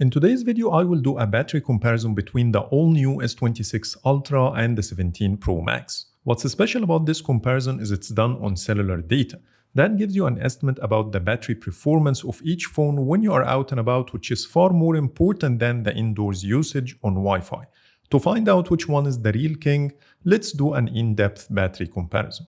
In today's video, I will do a battery comparison between the all-new S26 Ultra and the 17 Pro Max. What's special about this comparison is it's done on cellular data. That gives you an estimate about the battery performance of each phone when you are out and about, which is far more important than the indoors usage on Wi-Fi. To find out which one is the real king, let's do an in-depth battery comparison.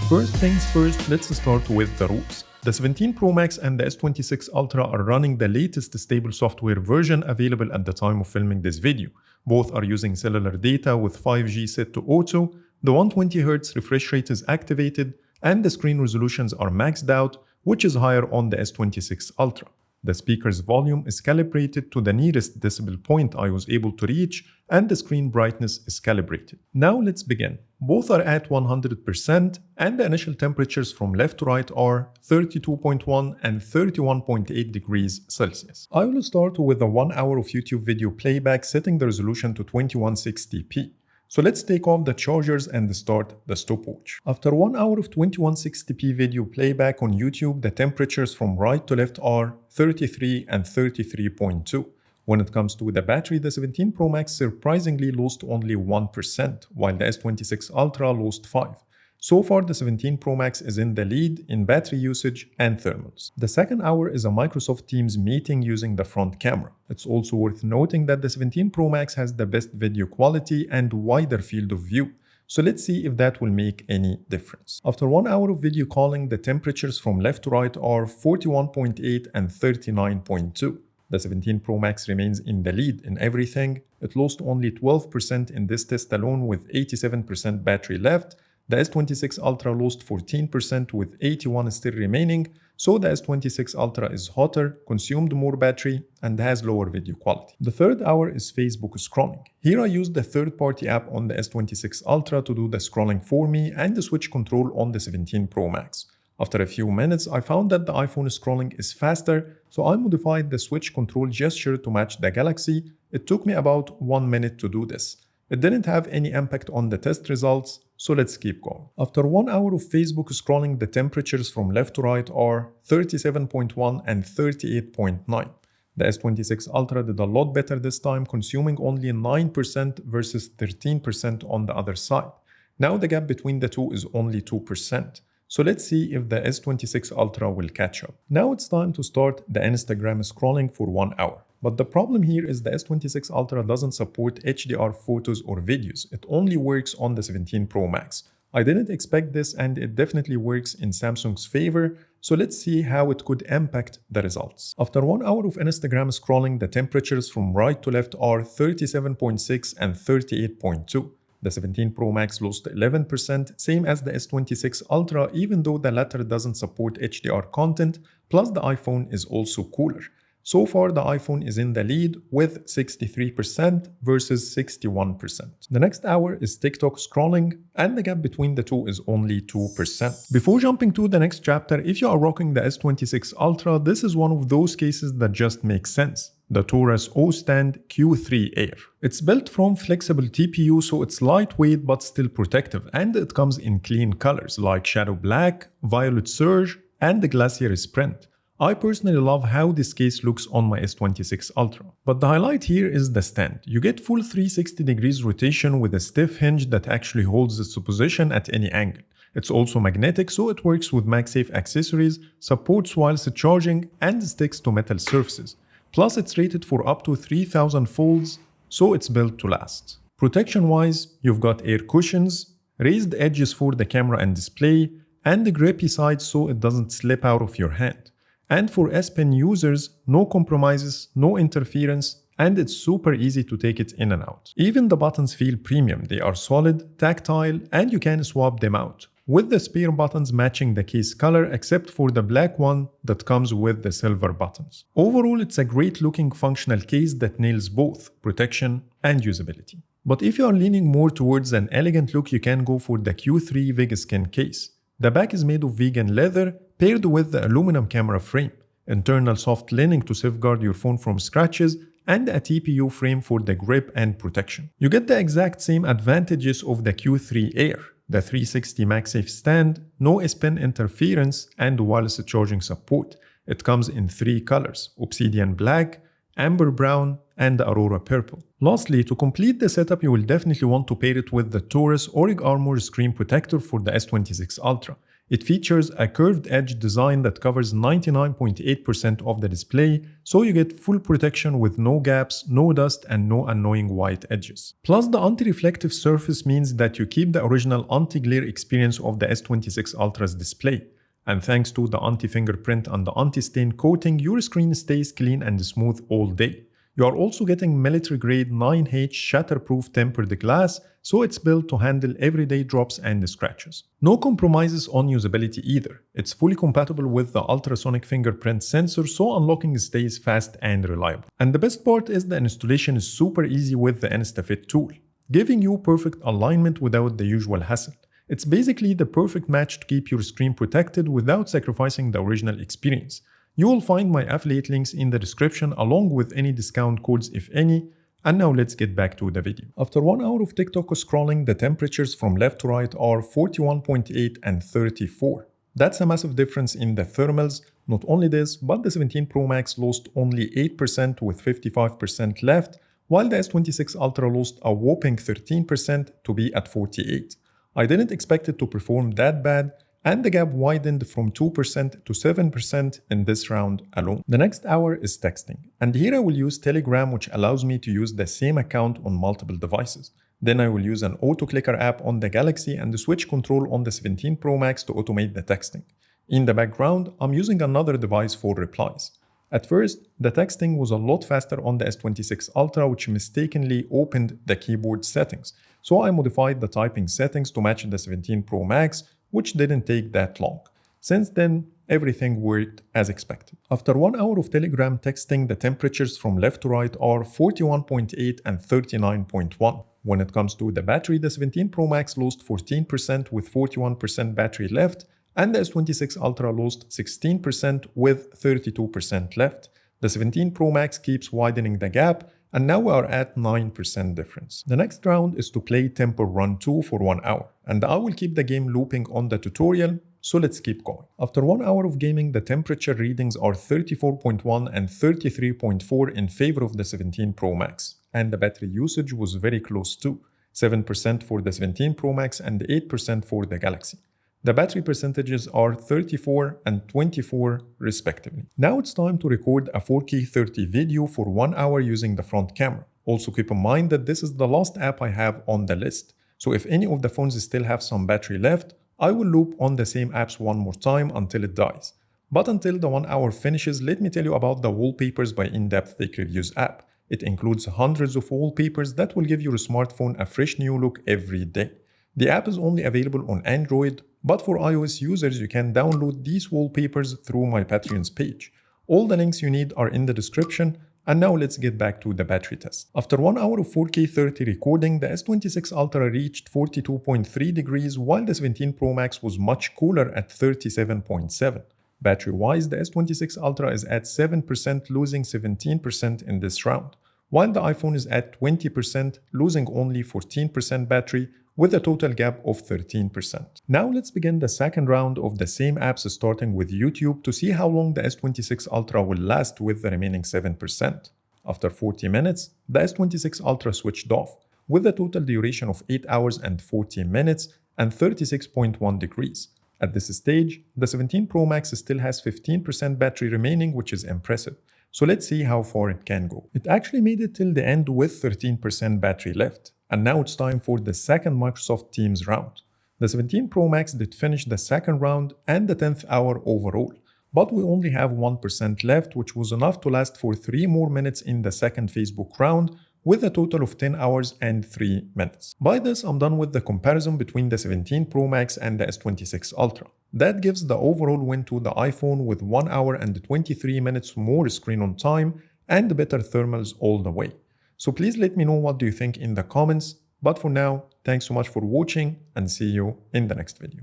First things first, let's start with the rules. The 17 Pro Max and the S26 Ultra are running the latest stable software version available at the time of filming this video. Both are using cellular data with 5G set to auto, the 120Hz refresh rate is activated, and the screen resolutions are maxed out, which is higher on the S26 Ultra. The speaker's volume is calibrated to the nearest decibel point I was able to reach, and the screen brightness is calibrated. Now let's begin. Both are at 100%, and the initial temperatures from left to right are 32.1 and 31.8 degrees Celsius. I will start with a 1 hour of YouTube video playback, setting the resolution to 2160p. So let's take off the chargers and start the stopwatch. After 1 hour of 2160p video playback on YouTube, the temperatures from right to left are 33 and 33.2. When it comes to the battery, the 17 Pro Max surprisingly lost only 1%, while the S26 Ultra lost 5%. So far, the 17 Pro Max is in the lead in battery usage and thermals. The second hour is a Microsoft Teams meeting using the front camera. It's also worth noting that the 17 Pro Max has the best video quality and wider field of view. So let's see if that will make any difference. After 1 hour of video calling, the temperatures from left to right are 41.8 and 39.2. The 17 Pro Max remains in the lead in everything. It lost only 12% in this test alone with 87% battery left. The S26 Ultra lost 14% with 81 still remaining, so the S26 Ultra is hotter, consumed more battery, and has lower video quality. The third hour is Facebook scrolling. Here I used the third-party app on the S26 Ultra to do the scrolling for me and the switch control on the 17 Pro Max. After a few minutes, I found that the iPhone scrolling is faster, so I modified the switch control gesture to match the Galaxy. It took me about 1 minute to do this. It didn't have any impact on the test results, so let's keep going. After 1 hour of Facebook scrolling, the temperatures from left to right are 37.1 and 38.9. The S26 Ultra did a lot better this time, consuming only 9% versus 13% on the other side. Now the gap between the two is only 2%. So let's see if the S26 Ultra will catch up. Now it's time to start the Instagram scrolling for 1 hour. But the problem here is the S26 Ultra doesn't support HDR photos or videos. It only works on the 17 Pro Max. I didn't expect this, and it definitely works in Samsung's favor, so let's see how it could impact the results. After 1 hour of Instagram scrolling, the temperatures from right to left are 37.6 and 38.2. The 17 Pro Max lost 11%, same as the S26 Ultra, even though the latter doesn't support HDR content, plus the iPhone is also cooler. So far, the iPhone is in the lead with 63% versus 61%. The next hour is TikTok scrolling, and the gap between the two is only 2%. Before jumping to the next chapter, if you are rocking the S26 Ultra, this is one of those cases that just makes sense. The TORRAS O-Stand Q3 Air. It's built from flexible TPU, so it's lightweight but still protective, and it comes in clean colors like Shadow Black, Violet Surge, and the Glacier Sprint. I personally love how this case looks on my S26 Ultra. But the highlight here is the stand. You get full 360 degrees rotation with a stiff hinge that actually holds its position at any angle. It's also magnetic, so it works with MagSafe accessories, supports whilst charging, and sticks to metal surfaces. Plus, it's rated for up to 3000 folds, so it's built to last. Protection-wise, you've got air cushions, raised edges for the camera and display, and the grippy side so it doesn't slip out of your hand. And for S Pen users, no compromises, no interference, and it's super easy to take it in and out. Even the buttons feel premium. They are solid, tactile, and you can swap them out, with the spare buttons matching the case color except for the black one that comes with the silver buttons. Overall, it's a great looking functional case that nails both protection and usability. But if you are leaning more towards an elegant look, you can go for the Q3 Vegaskin case. The back is made of vegan leather, paired with the aluminum camera frame, internal soft lining to safeguard your phone from scratches, and a TPU frame for the grip and protection. You get the exact same advantages of the Q3 Air. the 360 MagSafe stand, no S-Pen interference, and wireless charging support. It comes in 3 colors: Obsidian Black, Amber Brown, and Aurora Purple. Lastly, to complete the setup, you will definitely want to pair it with the TORRAS Auric Armor screen protector for the S26 Ultra. It features a curved edge design that covers 99.8% of the display, so you get full protection with no gaps, no dust, and no annoying white edges. Plus, the anti-reflective surface means that you keep the original anti-glare experience of the S26 Ultra's display. And thanks to the anti-fingerprint and the anti-stain coating, your screen stays clean and smooth all day. You are also getting military-grade 9H shatterproof tempered glass, so it's built to handle everyday drops and scratches. No compromises on usability either. It's fully compatible with the ultrasonic fingerprint sensor, so unlocking stays fast and reliable. And the best part is the installation is super easy with the InstaFit tool, giving you perfect alignment without the usual hassle. It's basically the perfect match to keep your screen protected without sacrificing the original experience. You will find my affiliate links in the description along with any discount codes if any. And now let's get back to the video. After 1 hour of TikTok scrolling, the temperatures from left to right are 41.8 and 34. That's a massive difference in the thermals. Not only this, but the 17 Pro Max lost only 8% with 55% left, while the S26 Ultra lost a whopping 13% to be at 48. I didn't expect it to perform that bad, and the gap widened from 2% to 7% in this round alone. The next hour is texting, and here I will use Telegram, which allows me to use the same account on multiple devices. Then I will use an auto-clicker app on the Galaxy and the switch control on the 17 Pro Max to automate the texting. In the background, I'm using another device for replies. At first, the texting was a lot faster on the S26 Ultra, which mistakenly opened the keyboard settings. So I modified the typing settings to match the 17 Pro Max, which didn't take that long. Since then, everything worked as expected. After 1 hour of Telegram texting, the temperatures from left to right are 41.8 and 39.1. When it comes to the battery, the 17 Pro Max lost 14% with 41% battery left, and the S26 Ultra lost 16% with 32% left. The 17 Pro Max keeps widening the gap, and now we are at 9% difference. The next round is to play Temple Run 2 for 1 hour, and I will keep the game looping on the tutorial, so let's keep going. After 1 hour of gaming, the temperature readings are 34.1 and 33.4 in favor of the 17 Pro Max, and the battery usage was very close too, 7% for the 17 Pro Max and 8% for the Galaxy. The battery percentages are 34 and 24 respectively. Now it's time to record a 4K 30 video for 1 hour using the front camera. Also keep in mind that this is the last app I have on the list. So if any of the phones still have some battery left, I will loop on the same apps one more time until it dies. But until the 1 hour finishes, let me tell you about the Wallpapers by In-Depth Tech Reviews app. It includes hundreds of wallpapers that will give your smartphone a fresh new look every day. The app is only available on Android, but for iOS users, you can download these wallpapers through my Patreon's page. All the links you need are in the description, and now let's get back to the battery test. After 1 hour of 4K 30 recording, the S26 Ultra reached 42.3 degrees, while the 17 Pro Max was much cooler at 37.7. Battery-wise, the S26 Ultra is at 7%, losing 17% in this round, while the iPhone is at 20%, losing only 14% battery, with a total gap of 13%. Now let's begin the second round of the same apps, starting with YouTube, to see how long the S26 Ultra will last with the remaining 7%. After 40 minutes, the S26 Ultra switched off, with a total duration of 8 hours and 40 minutes and 36.1 degrees. At this stage, the 17 Pro Max still has 15% battery remaining, which is impressive. So let's see how far it can go. It actually made it till the end with 13% battery left. And now it's time for the second Microsoft Teams round. The 17 Pro Max did finish the second round and the 10th hour overall, but we only have 1% left, which was enough to last for 3 more minutes in the second Facebook round, with a total of 10 hours and 3 minutes. By this, I'm done with the comparison between the 17 Pro Max and the S26 Ultra. That gives the overall win to the iPhone with 1 hour and 23 minutes more screen on time and better thermals all the way. So please let me know what do you think in the comments. But for now, thanks so much for watching and see you in the next video.